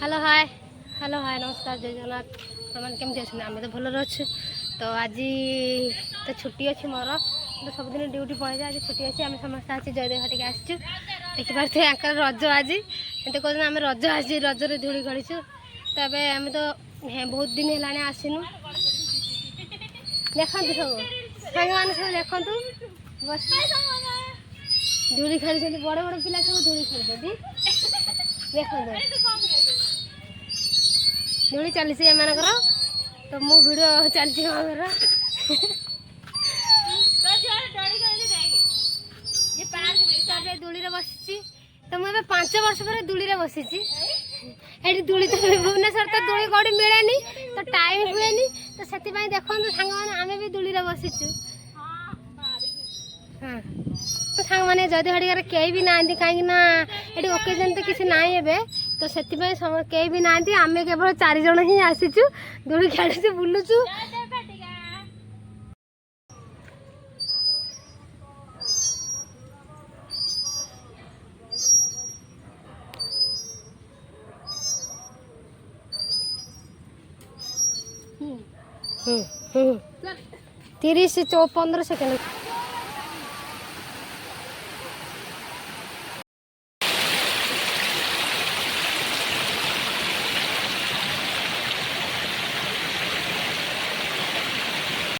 Hello hi नमस्कार जय जगन्नाथ मैंने केमती अच्छे आम तो भल अच्छे। तो आज तो छुट्टी अच्छी मोर तो सबुदिन ड्यूटी पड़े आज छुट्टी अच्छी आम समस्त आज जयदेव घाटी आसचु देखिपे आंकर रज आज एमती कहते आम रज आज रजरे धूली खेलु। तो आम तो बहुत दिन है आसनु देखु सब सांग मैंने सब देखु बस धूली खेलुं बड़ बड़ पिला सब धूली खेलुं देखो धूली चली एम तो मु भिड चलती दूली बसी तो मुझे 5 वर्ष पर दूली बसी दूली तो भुवनेश्वर तो दूली कौटी मिले तो टाइम हुए तो से देखो सांग मैंने आम भी दूली बसीचु। हाँ तो सांग मैंने जदि हड़िकार कई भी ना कहीं ये ओकेजन तो किसी ना ए तो से कई भी ना आम केवल 4 जन ही आसीचु दूली खेलुचु बुलुचु। हम्म 30 से 15 सेकेंड